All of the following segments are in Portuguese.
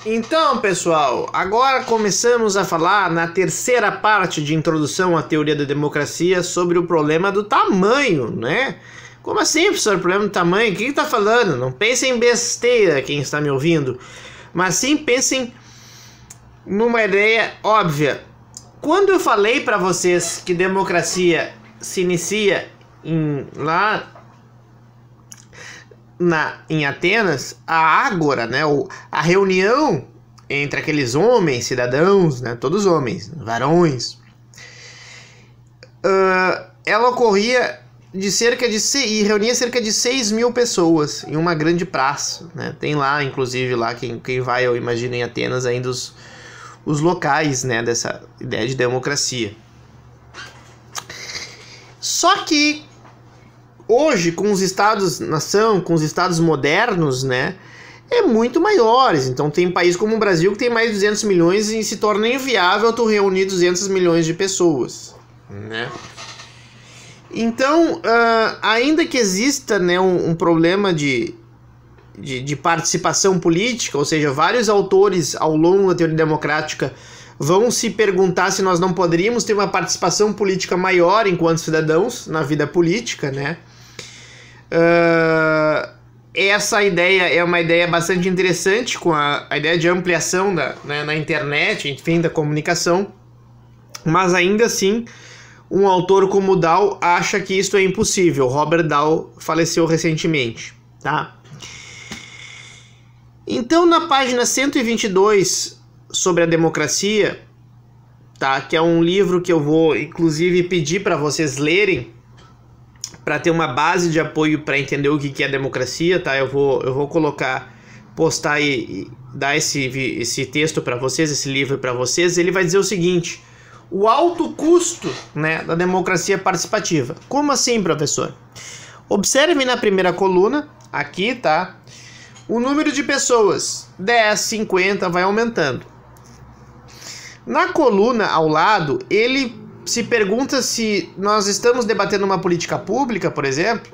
Então, pessoal, agora começamos a falar na terceira parte de introdução à teoria da democracia sobre o problema do tamanho, né? Como assim, professor, o problema do tamanho? O que está falando? Não pensem em besteira quem está me ouvindo, mas sim pensem numa ideia óbvia. Quando eu falei para vocês que democracia se inicia em Atenas, a ágora, né, a reunião entre aqueles homens, cidadãos, né, todos homens, varões, ela ocorria e reunia cerca de 6 mil pessoas em uma grande praça, né? Tem lá, inclusive, lá quem vai, eu imagino, em Atenas ainda os locais, né, dessa ideia de democracia. Só que hoje, com os estados-nação, com os estados modernos, né, é muito maiores. Então tem país como o Brasil que tem mais de 200 milhões e se torna inviável tu reunir 200 milhões de pessoas, né? Então, ainda que exista, né, um problema de participação política, ou seja, vários autores ao longo da teoria democrática vão se perguntar se nós não poderíamos ter uma participação política maior enquanto cidadãos na vida política, né? Essa ideia é uma ideia bastante interessante, com a ideia de ampliação na internet, enfim, da comunicação, mas ainda assim um autor como Dow acha que isso é impossível. Robert Dow faleceu recentemente, tá? Então, na página 122 sobre a democracia, tá, que é um livro que eu vou inclusive pedir para vocês lerem para ter uma base de apoio para entender o que é democracia, tá? Eu vou postar e dar esse texto para vocês, esse livro para vocês. Ele vai dizer o seguinte: o alto custo, né, da democracia participativa. Como assim, professor? Observe na primeira coluna, aqui, tá? O número de pessoas, 10, 50, vai aumentando. Na coluna ao lado, ele se pergunta se nós estamos debatendo uma política pública, por exemplo.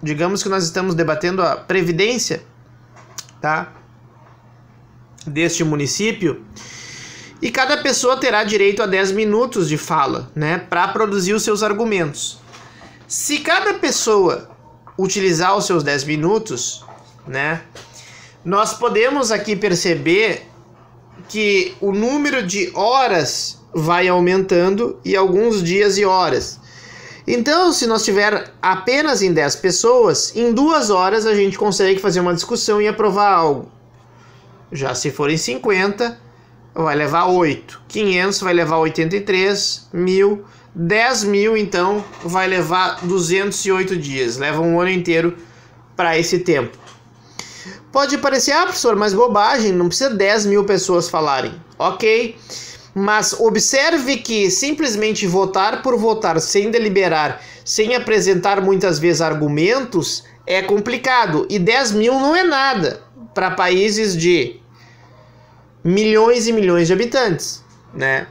Digamos que nós estamos debatendo a previdência, tá, deste município. E cada pessoa terá direito a 10 minutos de fala, né, para produzir os seus argumentos. Se cada pessoa utilizar os seus 10 minutos, né, nós podemos aqui perceber que o número de horas vai aumentando e alguns dias e horas. Então, se nós tiver apenas em 10 pessoas, em 2 horas a gente consegue fazer uma discussão e aprovar algo. Já se for em 50, vai levar 8. 500 vai levar 83, 1000, 10 mil, então vai levar 208 dias. Leva um ano inteiro para esse tempo. Pode parecer, professor, mas bobagem, não precisa 10 mil pessoas falarem. Ok, mas observe que simplesmente votar por votar, sem deliberar, sem apresentar muitas vezes argumentos, é complicado. E 10 mil não é nada para países de milhões e milhões de habitantes, né?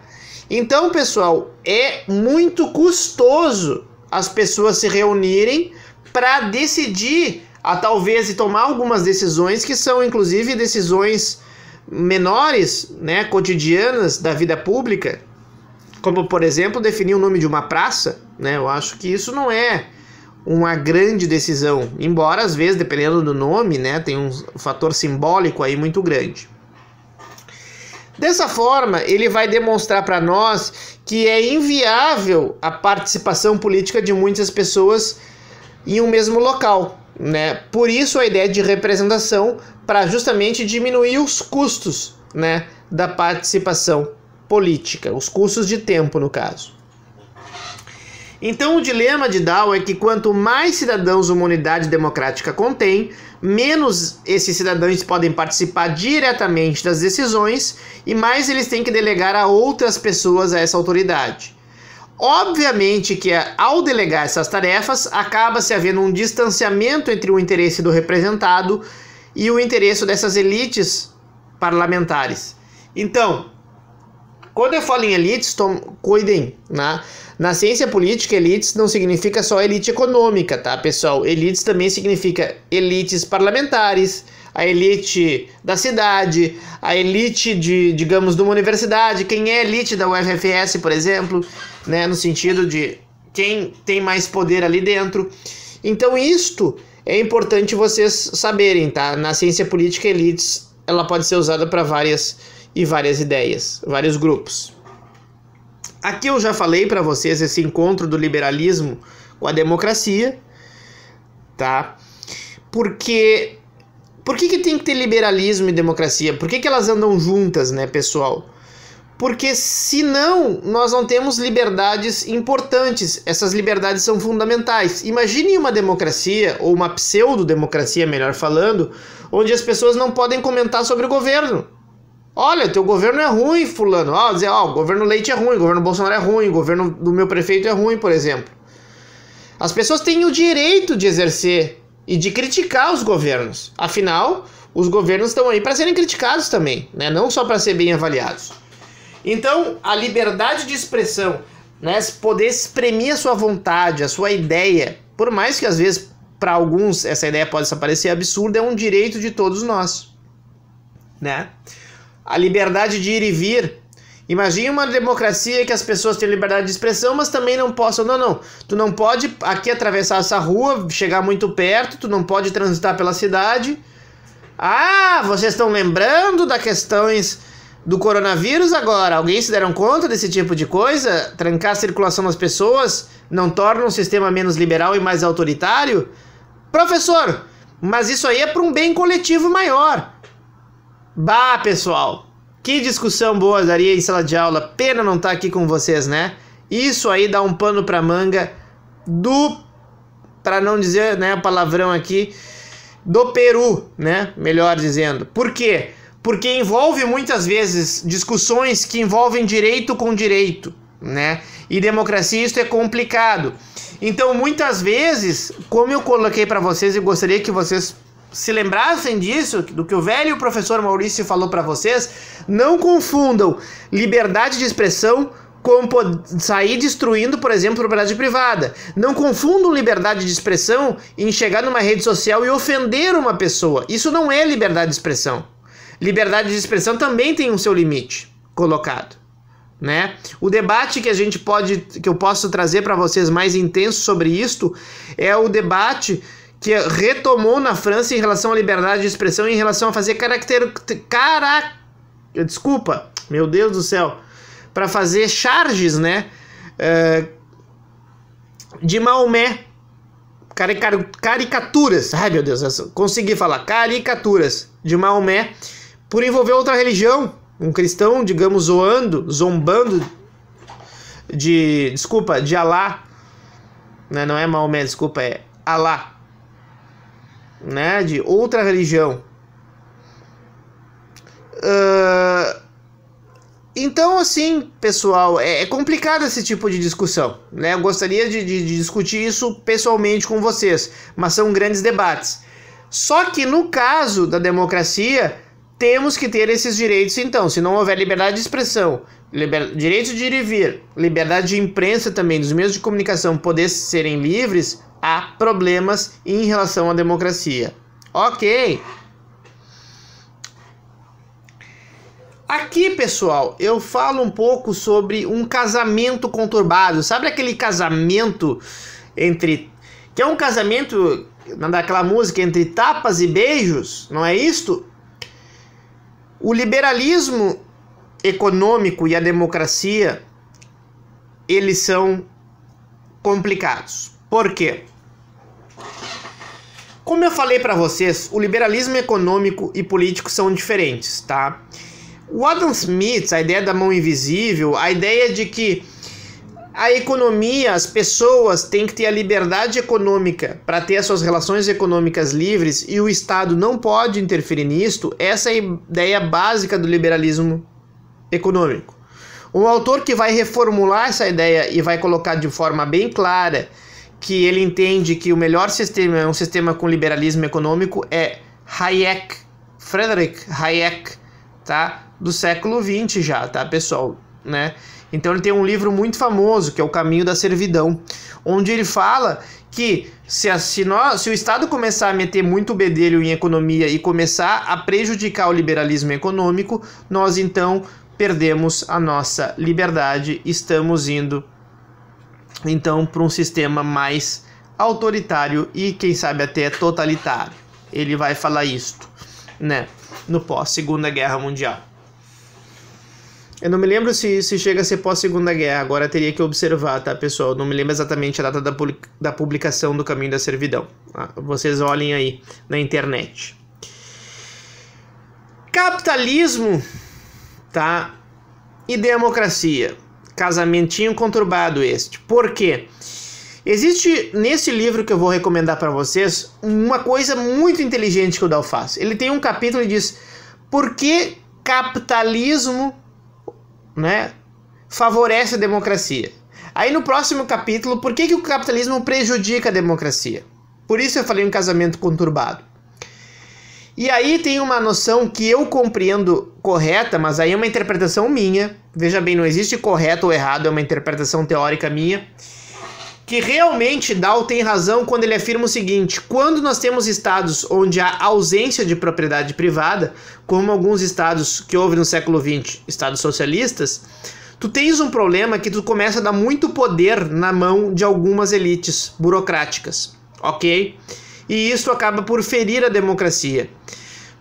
Então, pessoal, é muito custoso as pessoas se reunirem para decidir, talvez tomar algumas decisões que são inclusive decisões menores, né, cotidianas da vida pública, como por exemplo definir o nome de uma praça, né? Eu acho que isso não é uma grande decisão, embora às vezes, dependendo do nome, né, tem um fator simbólico aí muito grande. Dessa forma, ele vai demonstrar para nós que é inviável a participação política de muitas pessoas em um mesmo local, né? Por isso a ideia de representação, para justamente diminuir os custos, né, da participação política, os custos de tempo, no caso. Então o dilema de Dow é que quanto mais cidadãos uma unidade democrática contém, menos esses cidadãos podem participar diretamente das decisões e mais eles têm que delegar a outras pessoas a essa autoridade. Obviamente que ao delegar essas tarefas, acaba-se havendo um distanciamento entre o interesse do representado e o interesse dessas elites parlamentares. Então, Quando eu falo em elites, cuidem, né? Na ciência política, elites não significa só elite econômica, tá, pessoal? Elites também significa elites parlamentares, a elite da cidade, a elite digamos, de uma universidade, quem é elite da UFFS, por exemplo, né, no sentido de quem tem mais poder ali dentro. Então isto é importante vocês saberem, tá? Na ciência política, elites, ela pode ser usada para várias ideias, vários grupos. Aqui eu já falei para vocês esse encontro do liberalismo com a democracia, tá? Por que tem que ter liberalismo e democracia? Por que elas andam juntas, né, pessoal? Porque senão nós não temos liberdades importantes. Essas liberdades são fundamentais. Imagine uma democracia, ou uma pseudo-democracia, melhor falando, onde as pessoas não podem comentar sobre o governo. Olha, teu governo é ruim, fulano. Dizer, o governo Leite é ruim, o governo Bolsonaro é ruim, o governo do meu prefeito é ruim, por exemplo. As pessoas têm o direito de exercer e de criticar os governos. Afinal, os governos estão aí para serem criticados também, né? Não só para ser bem avaliados. Então, a liberdade de expressão, né? Poder exprimir a sua vontade, a sua ideia, por mais que às vezes para alguns essa ideia possa parecer absurda, é um direito de todos nós, né? A liberdade de ir e vir. Imagine uma democracia que as pessoas têm liberdade de expressão, mas também não possam. Não. Tu não pode aqui atravessar essa rua, chegar muito perto, tu não pode transitar pela cidade. Vocês estão lembrando das questões do coronavírus agora? Alguém se deram conta desse tipo de coisa? Trancar a circulação das pessoas não torna um sistema menos liberal e mais autoritário? Professor, mas isso aí é para um bem coletivo maior. Pessoal, que discussão boa daria em sala de aula. Pena não estar aqui com vocês, né? Isso aí dá um pano pra manga para não dizer, né, palavrão aqui, do Peru, né? Melhor dizendo. Por quê? Porque envolve muitas vezes discussões que envolvem direito com direito, né? E democracia, isso é complicado. Então, muitas vezes, como eu coloquei para vocês, eu gostaria que vocês se lembrassem disso, do que o velho professor Maurício falou para vocês, não confundam liberdade de expressão com sair destruindo, por exemplo, propriedade privada. Não confundam liberdade de expressão em chegar numa rede social e ofender uma pessoa. Isso não é liberdade de expressão. Liberdade de expressão também tem um seu limite colocado, né? O debate que eu posso trazer para vocês mais intenso sobre isto é o debate que retomou na França em relação à liberdade de expressão, em relação a fazer desculpa, meu Deus do céu, para fazer charges, né, de Maomé, caricaturas, ai meu Deus, consegui falar, caricaturas de Maomé, por envolver outra religião, um cristão, digamos, zombando de Alá, né, não é Maomé, desculpa, é Alá, né, de outra religião. Então, assim, pessoal, é complicado esse tipo de discussão, né? Eu gostaria de discutir isso pessoalmente com vocês, mas são grandes debates. Só que no caso da democracia, temos que ter esses direitos, então. Se não houver liberdade de expressão, direito de ir e vir, liberdade de imprensa também, dos meios de comunicação poder serem livres, há problemas em relação à democracia. Ok. Aqui, pessoal, eu falo um pouco sobre um casamento conturbado. Sabe aquele casamento que é um casamento daquela música entre tapas e beijos? Não é isto? O liberalismo econômico e a democracia, eles são complicados. Por quê? Como eu falei para vocês, o liberalismo econômico e político são diferentes, tá? O Adam Smith, a ideia da mão invisível, a ideia de que a economia, as pessoas têm que ter a liberdade econômica para ter as suas relações econômicas livres e o Estado não pode interferir nisto, essa é a ideia básica do liberalismo econômico. Um autor que vai reformular essa ideia e vai colocar de forma bem clara que ele entende que o melhor sistema é um sistema com liberalismo econômico é Hayek, Friedrich Hayek, tá? Do século XX já, tá, pessoal? né? Então ele tem um livro muito famoso, que é O Caminho da Servidão, onde ele fala que se o Estado começar a meter muito bedelho em economia e começar a prejudicar o liberalismo econômico, nós então perdemos a nossa liberdade, estamos indo então para um sistema mais autoritário e quem sabe até totalitário. Ele vai falar isto, né, no pós-Segunda Guerra Mundial. Eu não me lembro se chega a ser pós-Segunda Guerra, agora teria que observar, tá, pessoal? Não me lembro exatamente a data da publicação do Caminho da Servidão. Vocês olhem aí na internet. Capitalismo, tá? E democracia. Casamentinho conturbado este. Por quê? Existe nesse livro que eu vou recomendar para vocês uma coisa muito inteligente que o Dal faz. Ele tem um capítulo e diz: por que capitalismo, né, favorece a democracia? Aí no próximo capítulo, por que o capitalismo prejudica a democracia? Por isso eu falei um casamento conturbado. E aí tem uma noção que eu compreendo correta, mas aí é uma interpretação minha. Veja bem, não existe correto ou errado, é uma interpretação teórica minha. Que realmente Dal tem razão quando ele afirma o seguinte: quando nós temos estados onde há ausência de propriedade privada, como alguns estados que houve no século XX, estados socialistas, tu tens um problema que tu começa a dar muito poder na mão de algumas elites burocráticas, ok? E isso acaba por ferir a democracia.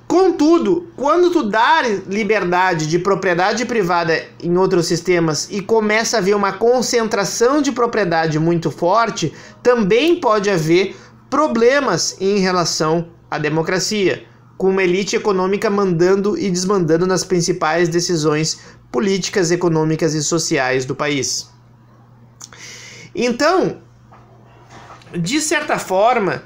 Contudo, quando tu dá liberdade de propriedade privada em outros sistemas e começa a haver uma concentração de propriedade muito forte, também pode haver problemas em relação à democracia, com uma elite econômica mandando e desmandando nas principais decisões políticas, econômicas e sociais do país. Então, de certa forma,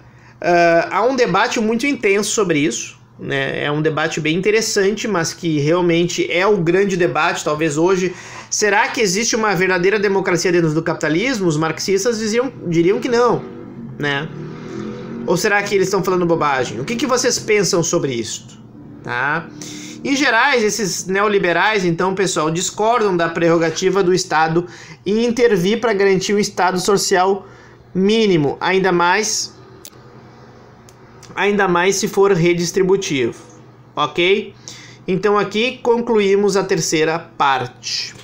há um debate muito intenso sobre isso, né? É um debate bem interessante, mas que realmente é o grande debate, talvez hoje. Será que existe uma verdadeira democracia dentro do capitalismo? Os marxistas diriam que não, né? Ou será que eles estão falando bobagem? O que vocês pensam sobre isso? Tá? Em geral, esses neoliberais, então, pessoal, discordam da prerrogativa do Estado em intervir para garantir um Estado social mínimo, ainda mais se for redistributivo, ok? Então aqui concluímos a terceira parte.